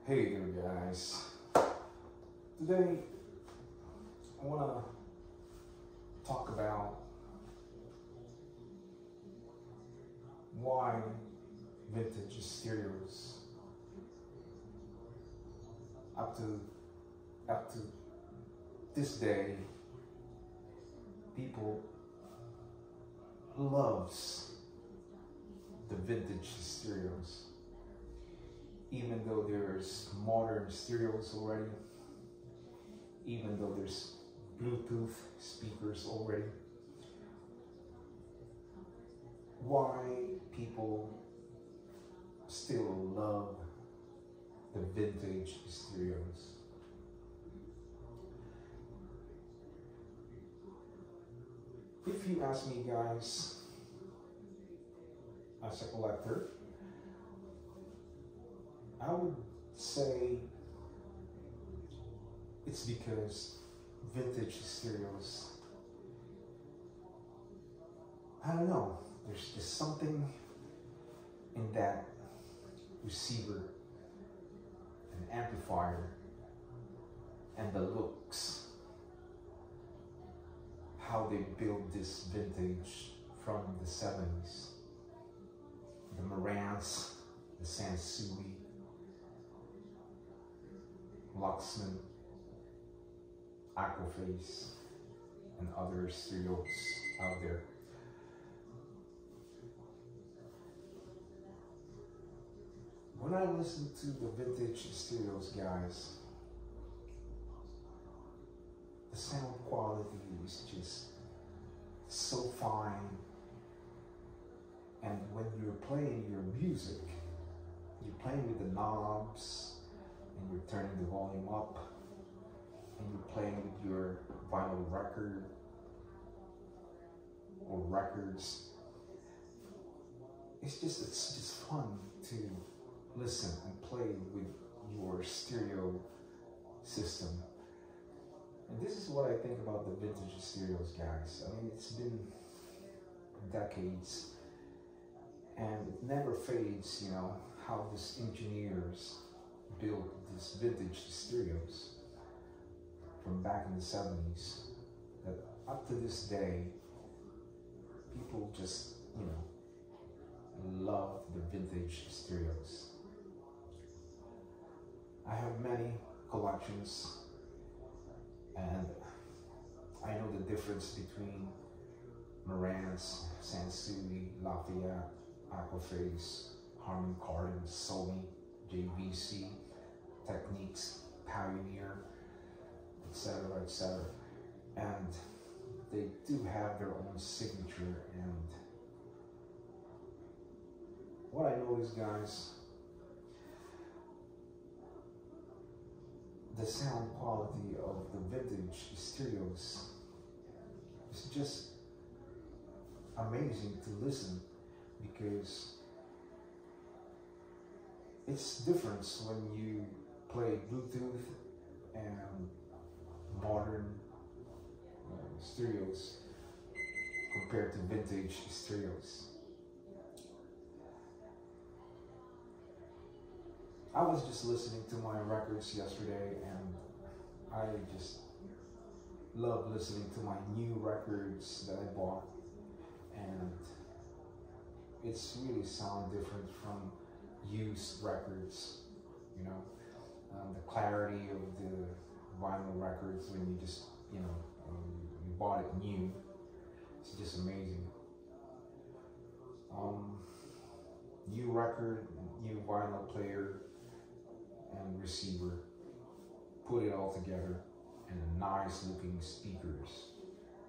Hey there guys, today I want to talk about why vintage stereos up to this day people loves the vintage stereos. Even though there's modern stereos already, even though there's Bluetooth speakers already, why people still love the vintage stereos? If you ask me guys, as a collector, I would say it's because vintage stereos, I don't know, there's just something in that receiver and amplifier and the looks, how they built this vintage from the 70s, the Marantz, the Sansui, Luxman, Aquaface, and other stereos out there. When I listen to the vintage stereos, guys, the sound quality is just so fine. And when you're playing your music, you're playing with the knobs, and you're turning the volume up, and you're playing with your vinyl record or records. It's just fun to listen and play with your stereo system. And this is what I think about the vintage stereos, guys. I mean, it's been decades, and it never fades, you know, how these engineers built these vintage stereos from back in the 70s, that up to this day people just, you know, love the vintage stereos. I have many collections, and I know the difference between Marantz, Sansui, Lafayette, Aquaface, Harman Kardon, Sony, JVC, Techniques, Pioneer, etc., etc. And they do have their own signature. And what I notice, guys, the sound quality of the vintage stereos is just amazing to listen, because it's different when you play Bluetooth and modern stereos compared to vintage stereos. I was just listening to my records yesterday, and I just love listening to my new records that I bought, and it's really sound different from used records, you know. The clarity of the vinyl records when you just, you know, you bought it new, it's just amazing. New record, new vinyl player and receiver, put it all together, and the nice looking speakers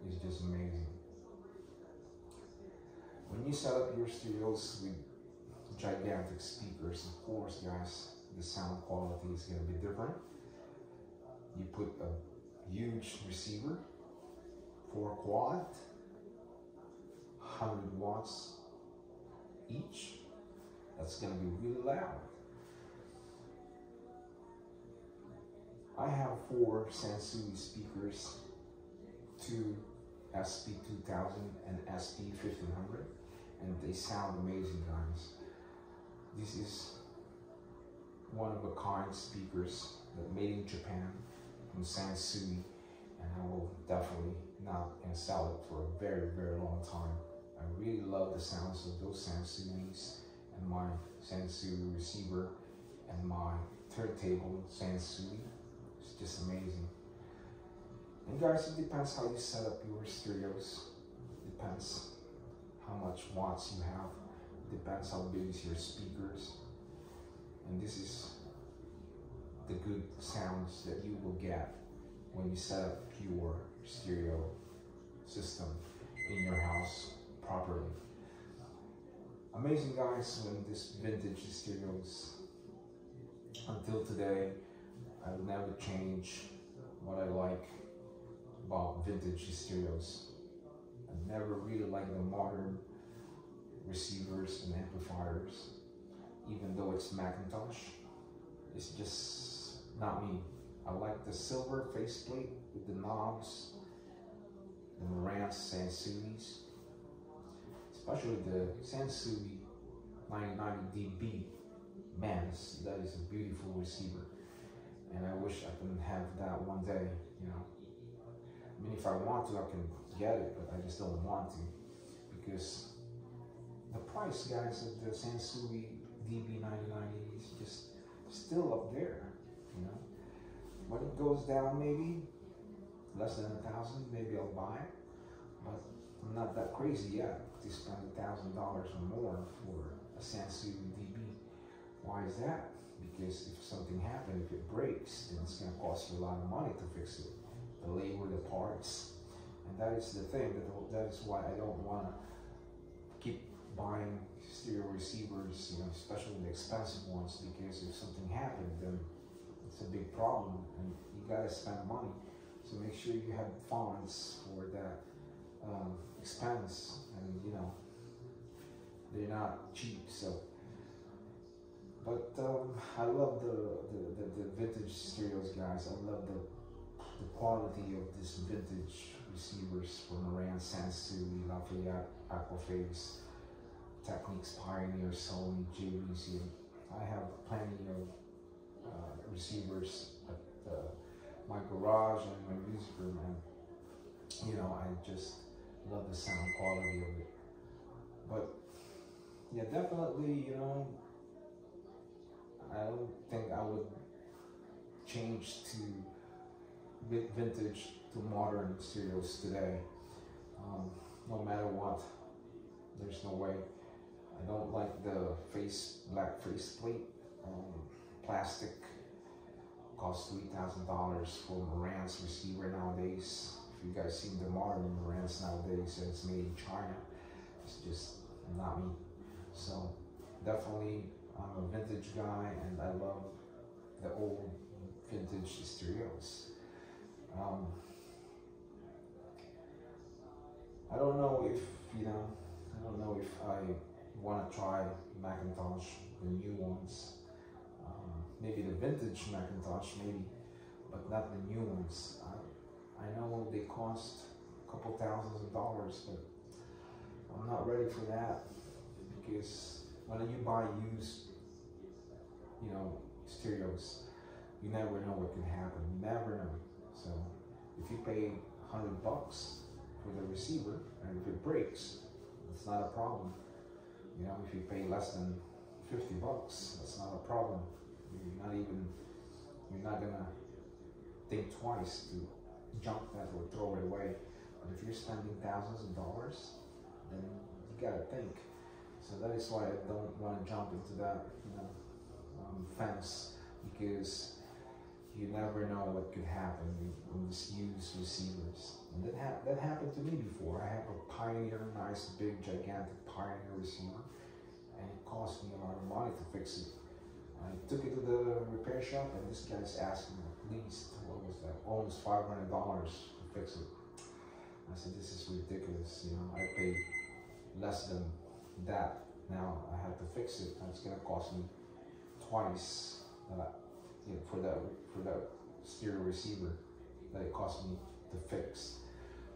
is just amazing. When you set up your stereos with gigantic speakers, of course, guys, the sound quality is going to be different. You put a huge receiver, 4 quad, 100 watts each. That's going to be really loud. I have 4 Sansui speakers, 2 SP2000 and SP1500, and they sound amazing, guys. This is one-of-a-kind speakers that made in Japan from Sansui, and I will definitely not sell it for a very, very long time. I really love the sounds of those Sansuis and my Sansui receiver and my turntable Sansui. It's just amazing. And guys, it depends how you set up your stereos. It depends how much watts you have. It depends how big is your speakers. And this is the good sounds that you will get when you set up your stereo system in your house properly. Amazing guys, when this vintage stereos, until today, I will never change what I like about vintage stereos. I never really liked the modern receivers and amplifiers, even though it's Macintosh. It's just not me. I like the silver faceplate with the knobs, the Marantz Sansuis, especially the Sansui 9090DB. Man, that is a beautiful receiver, and I wish I could have that one day, you know. I mean, if I want to, I can get it, but I just don't want to, because the price, guys, of the Sansui DB9090 is just still up there, you know. When it goes down, maybe less than 1,000, maybe I'll buy it, but I'm not that crazy yet to spend $1,000 or more for a Sansui DB. Why is that? Because if something happens, if it breaks, then it's going to cost you a lot of money to fix it, the labor, the parts, and that is the thing. That is why I don't want to keep buying stereo receivers, you know, especially the expensive ones, because if something happened, then it's a big problem, and you gotta spend money. So make sure you have funds for that expense, and you know, they're not cheap. So, but I love the vintage stereos, guys. I love the quality of this vintage receivers from Marantz, Sansui, Lafayette, Aquaphase, Technics, Pioneer, Sony, JVC. I have plenty of receivers at my garage and my music room, and you know, I just love the sound quality of it. But yeah, definitely, you know, I don't think I would change to vintage to modern stereos today. No matter what, there's no way. I don't like the black faceplate, plastic. Costs $3,000 for Marantz receiver nowadays. If you guys seen the modern Marantz nowadays, and it's made in China, it's just not me. So definitely, I'm a vintage guy, and I love the old vintage stereos. I don't know if, you know, I don't know if I want to try Macintosh, the new ones. Maybe the vintage Macintosh, maybe, but not the new ones. I know they cost a couple thousands of dollars, but I'm not ready for that, because when you buy used, you know, stereos, you never know what can happen. You never know. So if you pay $100 for the receiver, and if it breaks, it's not a problem. You know, if you pay less than $50, that's not a problem. You're not gonna think twice to junk that or throw it away. But if you're spending thousands of dollars, then you gotta think. So that is why I don't want to jump into that, you know, fence, because you never know what could happen when these used receivers. And that happened to me before. I have a Pioneer, nice, big, gigantic Pioneer receiver, and it cost me a lot of money to fix it. I took it to the repair shop, and this guy's asking at least, what was that, almost $500 to fix it. I said, this is ridiculous. You know, I paid less than that. Now I have to fix it, and it's gonna cost me twice that, you know, for that stereo receiver that it cost me to fix.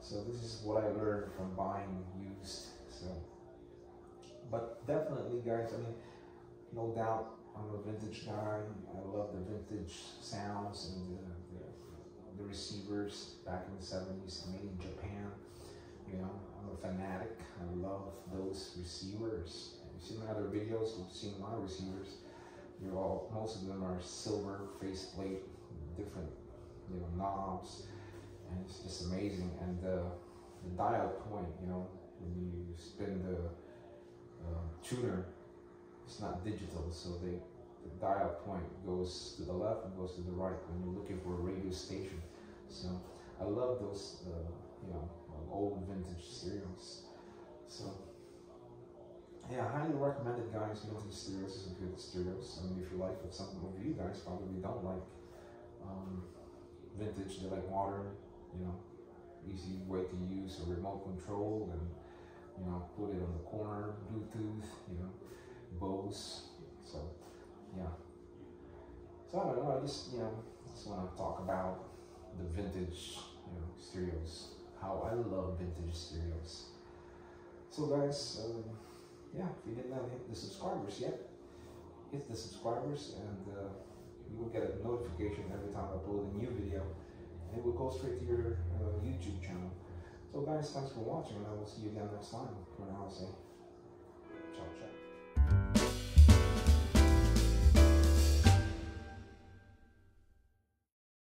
So this is what I learned from buying used. So, but definitely, guys, I mean, no doubt, I'm a vintage guy. I love the vintage sounds and the receivers back in the 70s, made in Japan. You know, I'm a fanatic. I love those receivers. You've seen my other videos, you've seen my receivers. Most of them are silver faceplate, different, you know, knobs, and it's just amazing. And the dial point, you know, when you spin the tuner, it's not digital, so the dial point goes to the left and goes to the right when you're looking for a radio station. So I love those, you know, old vintage stereos. So yeah, I highly recommend it, guys. Vintage stereos is good stereos. I mean, if you like it, some of you guys probably don't like vintage. They like modern, you know, easy way to use a remote control and, you know, put it on the corner, Bluetooth, you know, Bose. So yeah. So I don't know. I just, you know, just want to talk about the vintage, you know, stereos. How I love vintage stereos. So guys, yeah, if you did not hit the subscribers yet, hit the subscribers, and you will get a notification every time I upload a new video, and it will go straight to your YouTube channel. So guys, thanks for watching, and I will see you again next time. For now, I'll say ciao, ciao.